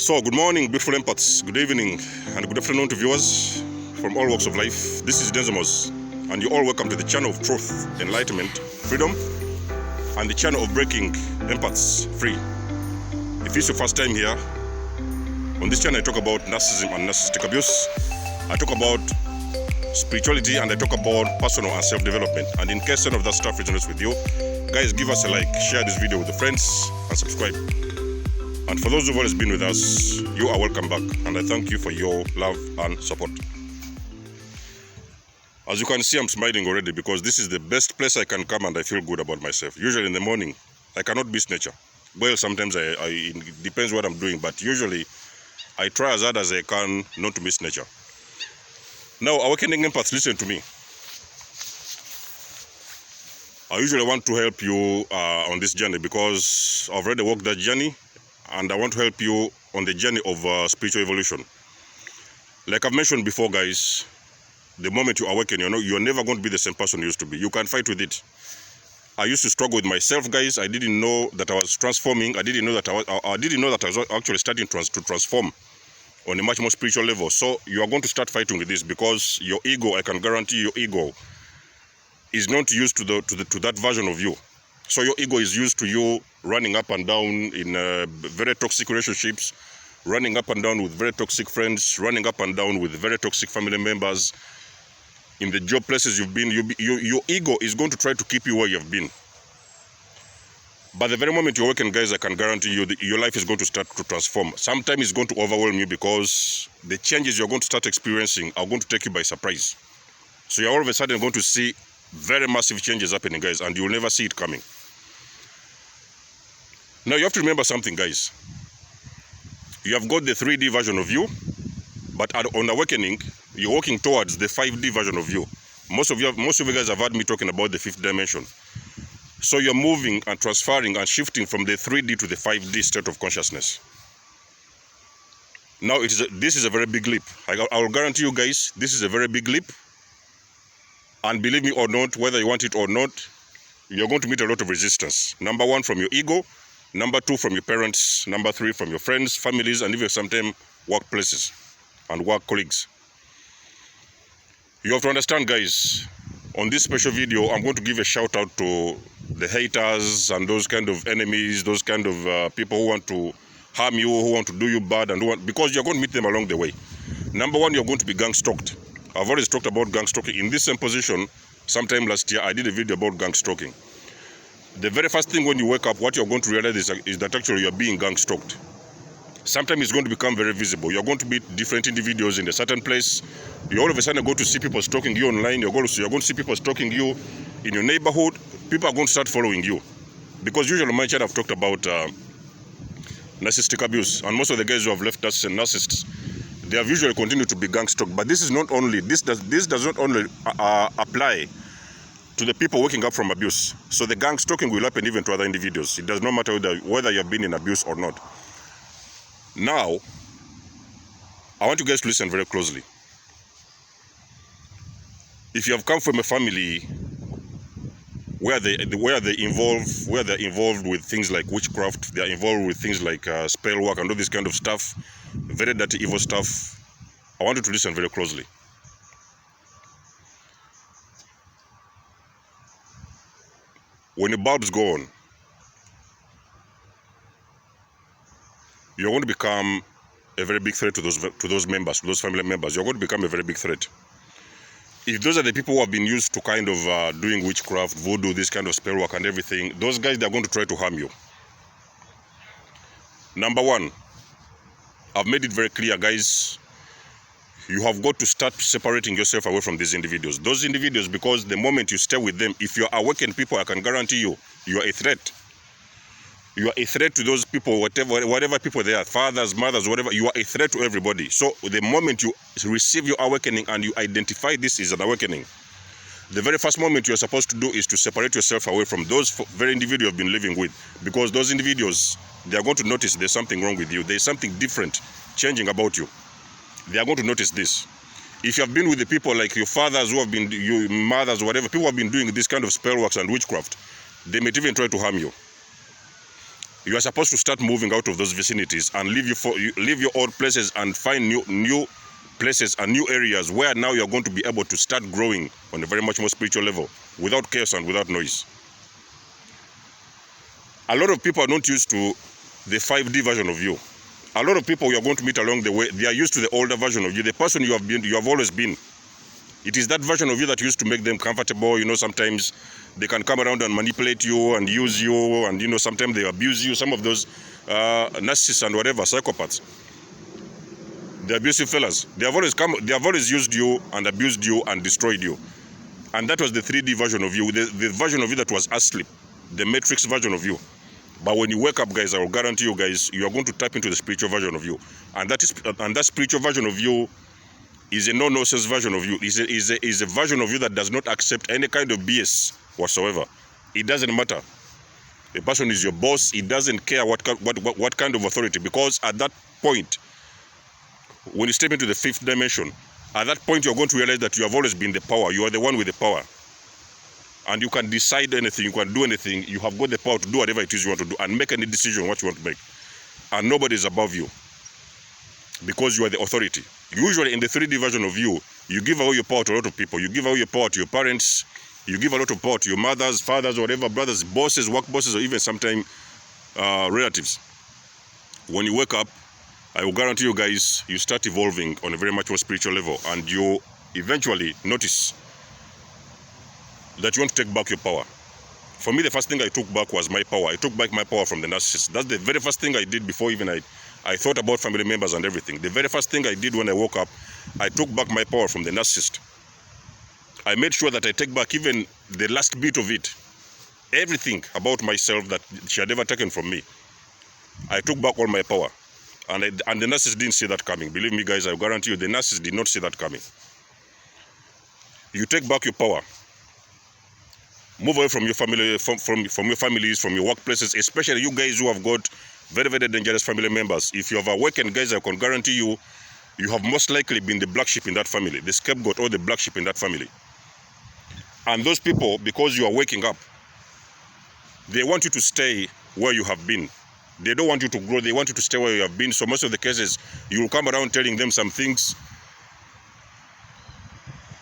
So, good morning, beautiful empaths. Good evening and good afternoon to viewers from all walks of life. This is Denzamos, and you're all welcome to the channel of truth, enlightenment, freedom, and the channel of breaking empaths free. If it's your first time here, on this channel I talk about narcissism and narcissistic abuse. I talk about spirituality and I talk about personal and self-development. And in case any of that stuff resonates with you, guys, give us a like, share this video with your friends, and subscribe. And for those who've always been with us, you are welcome back, and I thank you for your love and support. As you can see, I'm smiling already because this is the best place I can come and I feel good about myself. Usually in the morning, I cannot miss nature. Well, sometimes it depends what I'm doing, but usually I try as hard as I can not to miss nature. Now, awakening empaths, listen to me. I usually want to help you on this journey because I've already walked that journey. And I want to help you on the journey of spiritual evolution. Like I've mentioned before, guys, the moment you awaken, you're never going to be the same person you used to be. You can fight with it. I used to struggle with myself, guys. I didn't know that I was transforming. I didn't know that I was actually starting to transform on a much more spiritual level. So you are going to start fighting with this because your ego, I can guarantee your ego, is not used to that version of you. So your ego is used to you running up and down in very toxic relationships, running up and down with very toxic friends, running up and down with very toxic family members. In the job places you've been, your ego is going to try to keep you where you've been. But the very moment you awaken, guys, I can guarantee you that your life is going to start to transform. Sometimes it's going to overwhelm you because the changes you're going to start experiencing are going to take you by surprise. So you're all of a sudden going to see very massive changes happening, guys, and you'll never see it coming. Now, you have to remember something, guys. You have got the 3D version of you, but on awakening, you're walking towards the 5D version of you. Most of you guys have heard me talking about the 5th dimension. So you're moving and transferring and shifting from the 3D to the 5D state of consciousness. Now, this is a very big leap. I will guarantee you, guys, this is a very big leap. And believe me or not, whether you want it or not, you're going to meet a lot of resistance. Number 1, from your ego. Number 2, from your parents. Number 3, from your friends, families, and even sometimes workplaces and work colleagues. You have to understand, guys, on this special video, I'm going to give a shout out to the haters and those kind of enemies, those kind of people who want to harm you, who want to do you bad, and because you're going to meet them along the way. Number 1, you're going to be gang stalked. I've already talked about gang stalking. In this same position, sometime last year, I did a video about gang stalking. The very first thing when you wake up, what you're going to realize is that actually you're being gang stalked. Sometimes it's going to become very visible. You're going to meet different individuals in a certain place. You all of a sudden go to see people stalking you online. You're going to see people stalking you in your neighborhood. People are going to start following you. Because usually on my channel I've talked about narcissistic abuse. And most of the guys who have left us and narcissists, they have usually continued to be gang stalked. But this is not only, this does not only apply to the people waking up from abuse. So the gang stalking will happen even to other individuals. It does not matter whether you have been in abuse or not. Now, I want you guys to listen very closely. If you have come from a family where they're involved with things like witchcraft, they are involved with things like spell work and all this kind of stuff, very dirty, evil stuff, I want you to listen very closely. When the bulbs go on, you're going to become a very big threat to those members, to those family members. You're going to become a very big threat. If those are the people who have been used to kind of doing witchcraft, voodoo, this kind of spell work and everything, those guys, they're going to try to harm you. Number 1, I've made it very clear, guys, you have got to start separating yourself away from these individuals. Those individuals, because the moment you stay with them, if you're awakened people, I can guarantee you, you are a threat. You are a threat to those people, whatever people they are, fathers, mothers, whatever, you are a threat to everybody. So the moment you receive your awakening and you identify this is an awakening, the very first moment you're supposed to do is to separate yourself away from those very individuals you've been living with. Because those individuals, they are going to notice there's something wrong with you. There's something different changing about you. They are going to notice this. If you have been with the people like your fathers who have been, your mothers, whatever, people who have been doing this kind of spell works and witchcraft, they may even try to harm you. You are supposed to start moving out of those vicinities and leave your old places and find new places and new areas where now you are going to be able to start growing on a very much more spiritual level without chaos and without noise. A lot of people are not used to the 5D version of you. A lot of people you are going to meet along the way, they are used to the older version of you, the person you have always been. It is that version of you that used to make them comfortable. You know, sometimes they can come around and manipulate you and use you, and you know, sometimes they abuse you. Some of those narcissists and whatever, psychopaths, the abusive fellas, they have always used you and abused you and destroyed you. And that was the 3D version of you, the version of you that was asleep, the matrix version of you. But when you wake up, guys, I will guarantee you guys, you are going to tap into the spiritual version of you. And that spiritual version of you is a no-nonsense version of you. Is a version of you that does not accept any kind of BS whatsoever. It doesn't matter. A person is your boss. It doesn't care what kind of authority. Because at that point, when you step into the 5th dimension, at that point you're going to realize that you have always been the power. You are the one with the power. And you can decide anything, you can do anything. You have got the power to do whatever it is you want to do and make any decision what you want to make. And nobody is above you because you are the authority. Usually in the 3D version of you, you give away your power to a lot of people. You give away your power to your parents. You give a lot of power to your mothers, fathers, whatever, brothers, bosses, work bosses, or even sometimes relatives. When you wake up, I will guarantee you guys, you start evolving on a very much more spiritual level, and you eventually notice that you want to take back your power. For me, the first thing I took back was my power. I took back my power from the narcissist. That's the very first thing I did before even I thought about family members and everything. The very first thing I did when I woke up, I took back my power from the narcissist. I made sure that I take back even the last bit of it. Everything about myself that she had ever taken from me. I took back all my power. And the narcissist didn't see that coming. Believe me, guys, I guarantee you, the narcissist did not see that coming. You take back your power. Move away from your family, from your families, from your workplaces, especially you guys who have got very, very dangerous family members. If you have awakened, guys, I can guarantee you, you have most likely been the black sheep in that family, the scapegoat or the black sheep in that family. And those people, because you are waking up, they want you to stay where you have been. They don't want you to grow, they want you to stay where you have been. So most of the cases, you will come around telling them some things.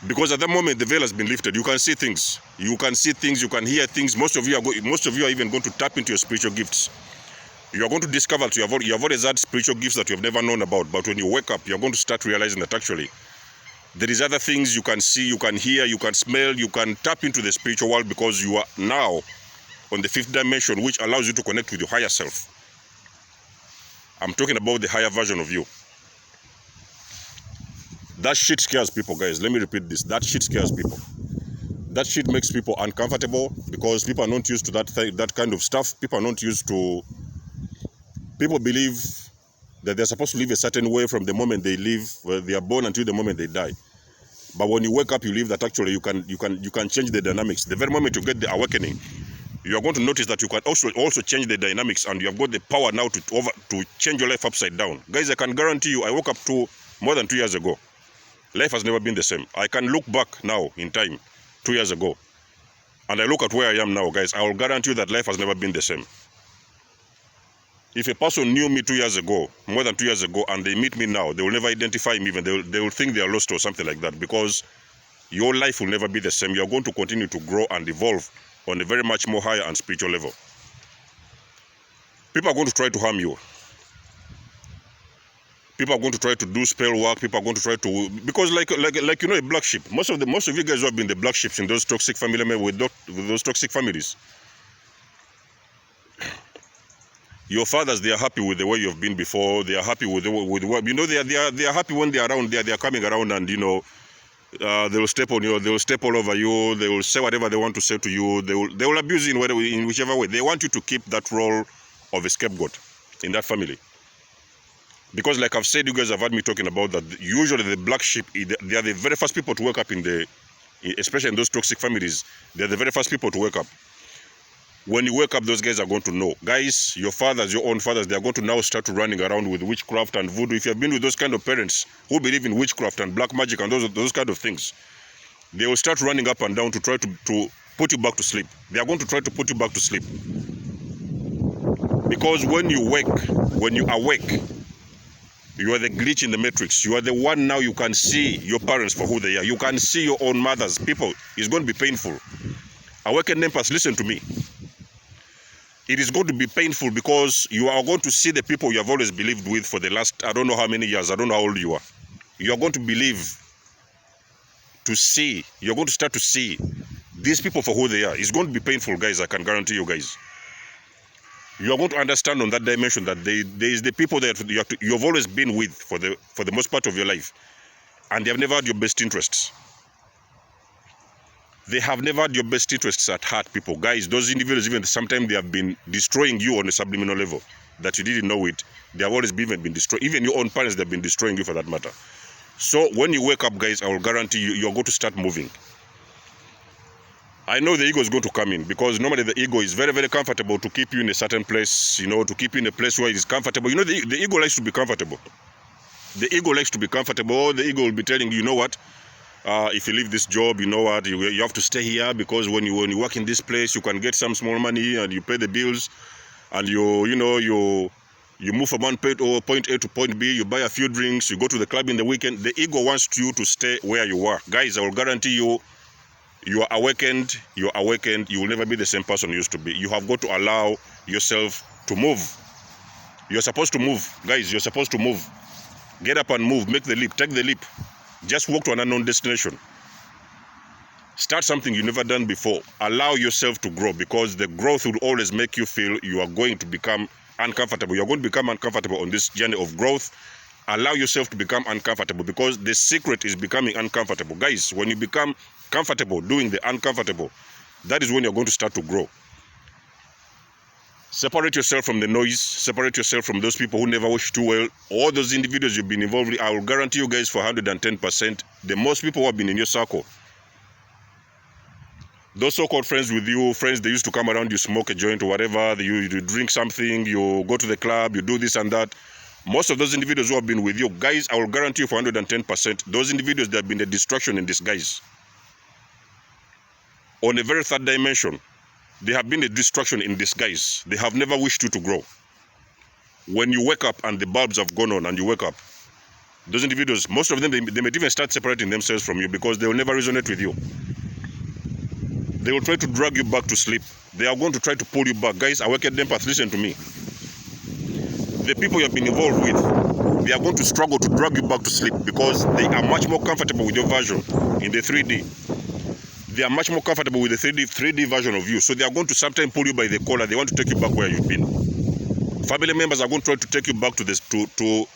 Because at that moment, the veil has been lifted. You can see things. You can see things, you can hear things. Most of you are even going to tap into your spiritual gifts. You are going to discover that you have always had spiritual gifts that you have never known about. But when you wake up, you are going to start realizing that actually, there is other things you can see, you can hear, you can smell, you can tap into the spiritual world because you are now on the 5th dimension, which allows you to connect with your higher self. I'm talking about the higher version of you. That shit scares people, guys. Let me repeat this. That shit scares people. That shit makes people uncomfortable because people are not used to that kind of stuff. People are not used to... People believe that they're supposed to live a certain way from the moment they live, where they are born until the moment they die. But when you wake up, you live that actually you can change the dynamics. The very moment you get the awakening, you are going to notice that you can also change the dynamics, and you have got the power now to change your life upside down. Guys, I can guarantee you, I woke up more than 2 years ago. Life has never been the same. I can look back now in time, 2 years ago, and I look at where I am now, guys. I will guarantee you that life has never been the same. If a person knew me 2 years ago, more than 2 years ago, and they meet me now, they will never identify me even. They will think they are lost or something like that, because your life will never be the same. You are going to continue to grow and evolve on a very much more higher and spiritual level. People are going to try to harm you. People are going to try to do spell work. People are going to try to, because like you know, a black sheep. Most of you guys who have been the black sheeps in those toxic family members with those toxic families. Your fathers, they are happy with the way you have been before. They are happy with what you know. They are happy when they are around. They are coming around, and you know, they will step on you. They will step all over you. They will say whatever they want to say to you. They will abuse you in whichever way. They want you to keep that role of a scapegoat in that family. Because like I've said, you guys have heard me talking about that. Usually the black sheep, they are the very first people to wake up especially in those toxic families. They are the very first people to wake up. When you wake up, those guys are going to know. Guys, your fathers, your own fathers, they are going to now start running around with witchcraft and voodoo. If you have been with those kind of parents who believe in witchcraft and black magic and those kind of things, they will start running up and down to try to put you back to sleep. They are going to try to put you back to sleep. Because when you awake, you are the glitch in the matrix. You are the one now you can see your parents for who they are. You can see your own mothers. People, it's going to be painful. Awakened empaths, listen to me. It is going to be painful because you are going to see the people you have always believed with for the last, I don't know how many years, I don't know how old you are. You are going to believe, to see, you're going to start to see these people for who they are. It's going to be painful, guys, I can guarantee you guys. You are going to understand on that dimension that there is the people that you have always been with for the most part of your life, and they have never had your best interests. They have never had your best interests at heart, people. Guys, those individuals, even sometimes they have been destroying you on a subliminal level that you didn't know it. They have always been destroying. Even your own parents, they've been destroying you for that matter. So when you wake up, guys, I will guarantee you, you're going to start moving. I know the ego is going to come in, because normally the ego is very, very comfortable to keep you in a certain place, you know, to keep you in a place where it is comfortable. You know, the ego likes to be comfortable. The ego likes to be comfortable. The ego will be telling you, you know what? If you leave this job, you know what, you have to stay here, because when you work in this place, you can get some small money and you pay the bills, and you move from one point A to point B, you buy a few drinks, you go to the club in the weekend. The ego wants you to stay where you are. Guys, I will guarantee you, you are awakened, you will never be the same person you used to be. You have got to allow yourself to move. You're supposed to move. Guys, you're supposed to move. Get up and move, make the leap, take the leap. Just walk to an unknown destination. Start something you've never done before. Allow yourself to grow, because the growth will always make you feel you are going to become uncomfortable. You're going to become uncomfortable on this journey of growth. Allow yourself to become uncomfortable, because the secret is becoming uncomfortable. Guys, when you become comfortable doing the uncomfortable, that is when you're going to start to grow. Separate yourself from the noise. Separate yourself from those people who never wish too well. All those individuals you've been involved with, I will guarantee you guys for 110%, the most people who have been in your circle, those so-called friends with you, friends they used to come around, you smoke a joint or whatever, you drink something, you go to the club, you do this and that. Most of those individuals who have been with you, guys, I will guarantee you for 110%, those individuals, they have been a distraction in disguise. On a very third dimension, they have been a distraction in disguise. They have never wished you to grow. When you wake up and the bulbs have gone on and you wake up, those individuals, most of them, they might even start separating themselves from you, because they will never resonate with you. They will try to drag you back to sleep. They are going to try to pull you back. Guys, awakened empaths, listen to me. The people you have been involved with, they are going to struggle to drag you back to sleep, because they are much more comfortable with your version in the 3D. They are much more comfortable with the 3D version of you. So they are going to sometimes pull you by the collar. They want to take you back where you've been. Family members are going to try to take you back to this, to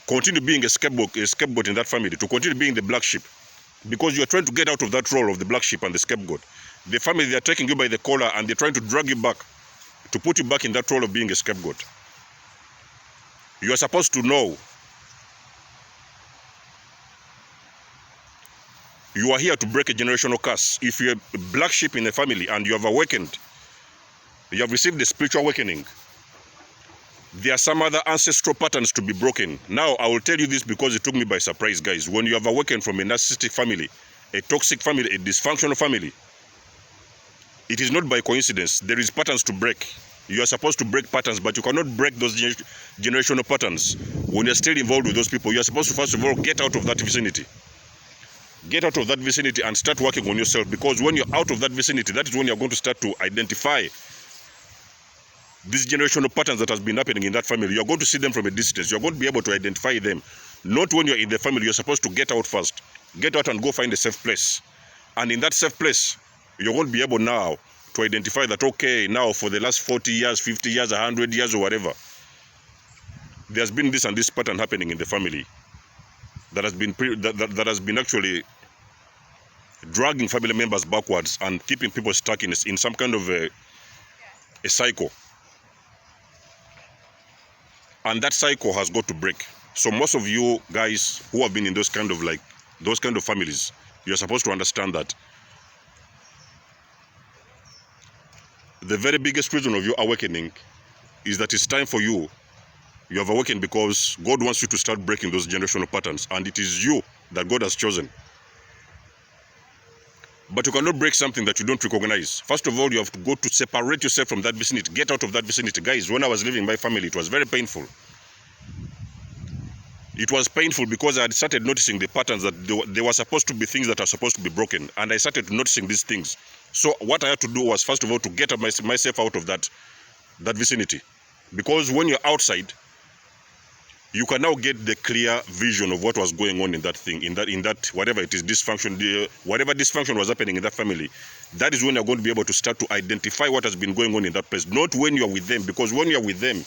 continue being a scapegoat in that family, to continue being the black sheep, because you are trying to get out of that role of the black sheep and the scapegoat. The family, they are taking you by the collar and they're trying to drag you back, to put you back in that role of being a scapegoat. You are supposed to know you are here to break a generational curse. If you're a black sheep in a family and you have awakened, you have received the spiritual awakening, there are some other ancestral patterns to be broken. Now, I will tell you this because it took me by surprise, guys. When you have awakened from a narcissistic family, a toxic family, a dysfunctional family, it is not by coincidence. There is patterns to break. You are supposed to break patterns, but you cannot break those generational patterns when you're still involved with those people. You are supposed to, first of all, get out of that vicinity. Get out of that vicinity and start working on yourself, because when you're out of that vicinity, that is when you're going to start to identify these generational patterns that has been happening in that family. You're going to see them from a distance. You're going to be able to identify them. Not when you're in the family. You're supposed to get out first. Get out and go find a safe place. And in that safe place, you're going to be able now to identify that, okay, now for the last 40 years, 50 years, 100 years or whatever, there's been this and this pattern happening in the family that has been that has been actually dragging family members backwards and keeping people stuck in some kind of a cycle. And that cycle has got to break. So most of you guys who have been in those kind of families, you're supposed to understand that the very biggest reason of your awakening is that it's time for you. You have awakened because God wants you to start breaking those generational patterns, and it is you that God has chosen. But you cannot break something that you don't recognize. First of all, you have to go to separate yourself from that vicinity. Get out of that vicinity. Guys, when I was living my family, it was very painful. It was painful because I had started noticing the patterns that there were supposed to be things that are supposed to be broken. And I started noticing these things. So what I had to do was, first of all, to get myself out of that vicinity. Because when you're outside, you can now get the clear vision of what was going on in that thing, in that whatever it is, dysfunction, whatever dysfunction was happening in that family. That is when you're going to be able to start to identify what has been going on in that place. Not when you're with them, because when you're with them,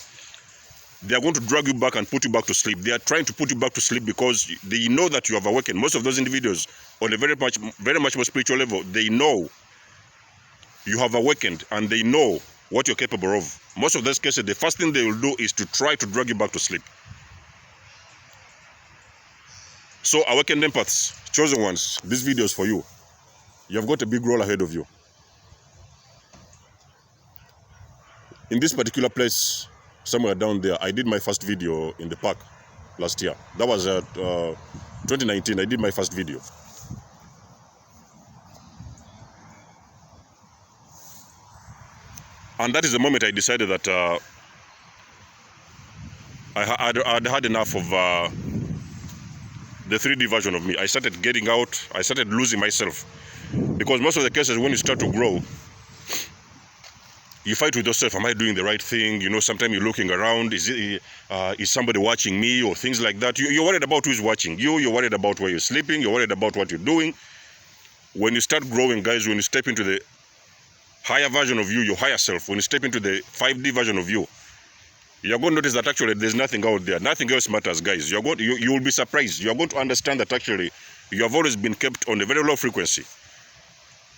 they are going to drag you back and put you back to sleep. They are trying to put you back to sleep because they know that you have awakened. Most of those individuals, on a very much more spiritual level, they know you have awakened and they know what you're capable of. Most of those cases, the first thing they will do is to try to drag you back to sleep. So, awakened empaths, chosen ones, this video is for you. You have got a big role ahead of you. In this particular place, somewhere down there, I did my first video in the park last year. That was 2019. I did my first video. And that is the moment I decided that I'd had enough of the 3D version of me. I started getting out. I started losing myself. Because most of the cases, when you start to grow, you fight with yourself. Am I doing the right thing? You know, sometimes you're looking around. Is somebody watching me or things like that? You're worried about who's watching you. You're worried about where you're sleeping. You're worried about what you're doing. When you start growing, guys, when you step into the higher version of you, your higher self, when you step into the 5D version of you, you're going to notice that actually there's nothing out there. Nothing else matters, guys. You will be surprised. You're going to understand that actually you have always been kept on a very low frequency.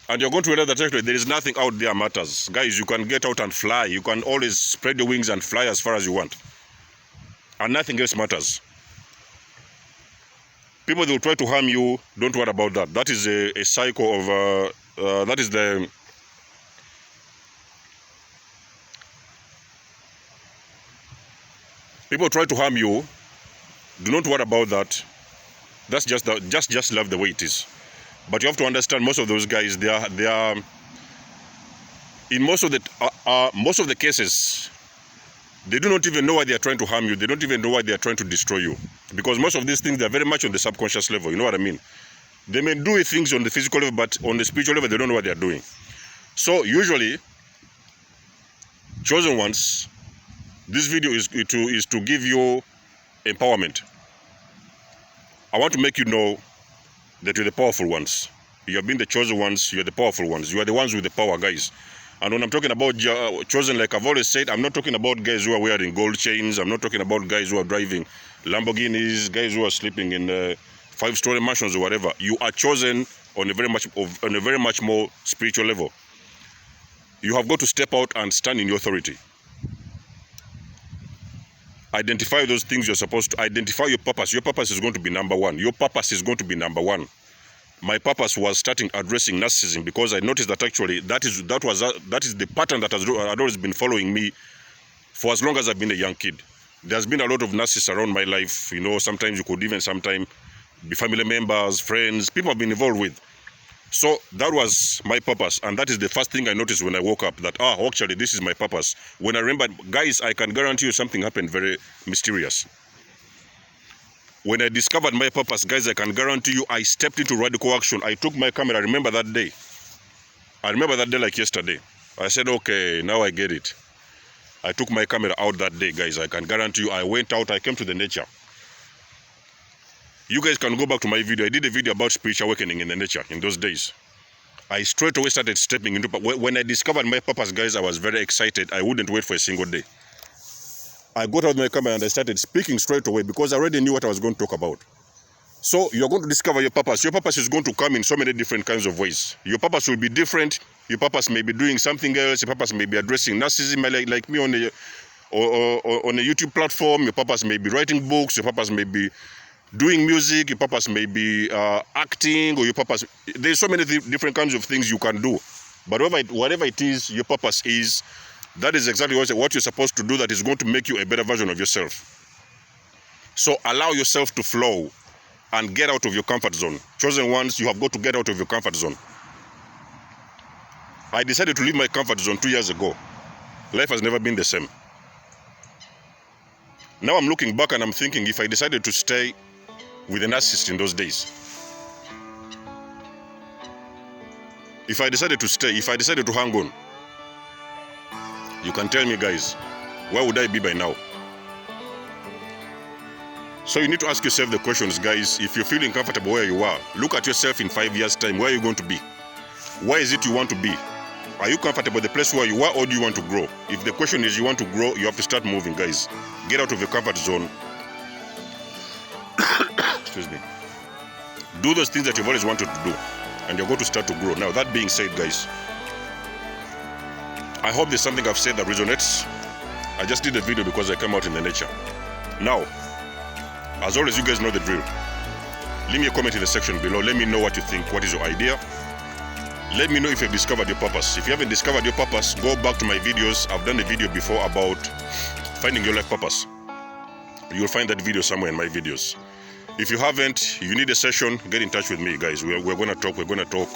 And you're going to realize that actually there is nothing out there matters. Guys, you can get out and fly. You can always spread your wings and fly as far as you want. And nothing else matters. People, they will try to harm you. Don't worry about that. That is a cycle of... that is the... People try to harm you. Do not worry about that. That's just love the way it is. But you have to understand, most of those guys, they are in most of the cases, they do not even know why they are trying to harm you. They don't even know why they are trying to destroy you. Because most of these things, they are very much on the subconscious level. You know what I mean? They may do things on the physical level, but on the spiritual level, they don't know what they are doing. So usually, chosen ones, this video is to give you empowerment. I want to make you know that you're the powerful ones. You have been the chosen ones. You're the powerful ones. You are the ones with the power, guys. And when I'm talking about chosen, like I've always said, I'm not talking about guys who are wearing gold chains. I'm not talking about guys who are driving Lamborghinis, guys who are sleeping in 5-story mansions or whatever. You are chosen on a very much more spiritual level. You have got to step out and stand in your authority. Identify those things you're supposed to. Identify your purpose. Your purpose is going to be number one. Your purpose is going to be number one. My purpose was starting addressing narcissism because I noticed that actually that is the pattern that had always been following me for as long as I've been a young kid. There's been a lot of narcissists around my life. You know, sometimes you could even be family members, friends, people I've been involved with. So that was my purpose, and that is the first thing I noticed when I woke up, that actually this is my purpose. When I remember, guys, I can guarantee you something happened very mysterious. When I discovered my purpose, guys, I can guarantee you I stepped into radical action. I took my camera. I remember that day. I remember that day like yesterday. I said, okay, now I get it. I took my camera out that day, guys. I can guarantee you I went out. I came to the nature. You guys can go back to my video. I did a video about spiritual awakening in the nature in those days. I straight away started stepping into... When I discovered my purpose, guys, I was very excited. I wouldn't wait for a single day. I got out my camera and I started speaking straight away because I already knew what I was going to talk about. So you're going to discover your purpose. Your purpose is going to come in so many different kinds of ways. Your purpose will be different. Your purpose may be doing something else. Your purpose may be addressing narcissism like me on a YouTube platform. Your purpose may be writing books. Your purpose may be doing music. Your purpose may be acting, or your purpose... There's so many different kinds of things you can do. But whatever it is, your purpose is, that is exactly what you're supposed to do that is going to make you a better version of yourself. So allow yourself to flow and get out of your comfort zone. Chosen ones, you have got to get out of your comfort zone. I decided to leave my comfort zone 2 years ago. Life has never been the same. Now I'm looking back and I'm thinking, if I decided to stay with a narcissist in those days, if I decided to stay, if I decided to hang on, you can tell me, guys, where would I be by now? So you need to ask yourself the questions, guys. If you're feeling comfortable where you are, look at yourself in 5 years' time. Where are you going to be? Where is it you want to be? Are you comfortable with the place where you are, or do you want to grow? If the question is you want to grow, you have to start moving, guys. Get out of your comfort zone. Excuse me. Do those things that you've always wanted to do, and you're going to start to grow. Now, that being said, guys, I hope there's something I've said that resonates. I just did a video because I came out in the nature. Now, as always, you guys know the drill. Leave me a comment in the section below. Let me know what you think. What is your idea? Let me know if you've discovered your purpose. If you haven't discovered your purpose, go back to my videos. I've done a video before about finding your life purpose. You'll find that video somewhere in my videos. If you haven't, if you need a session, get in touch with me, guys. We're going to talk. We're going to talk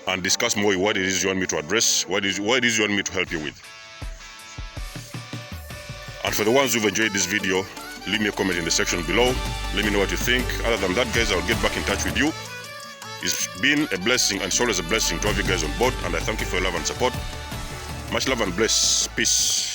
and discuss more what it is you want me to address, what it is you want me to help you with. And for the ones who've enjoyed this video, leave me a comment in the section below. Let me know what you think. Other than that, guys, I'll get back in touch with you. It's been a blessing, and it's always a blessing to have you guys on board, and I thank you for your love and support. Much love and bless. Peace.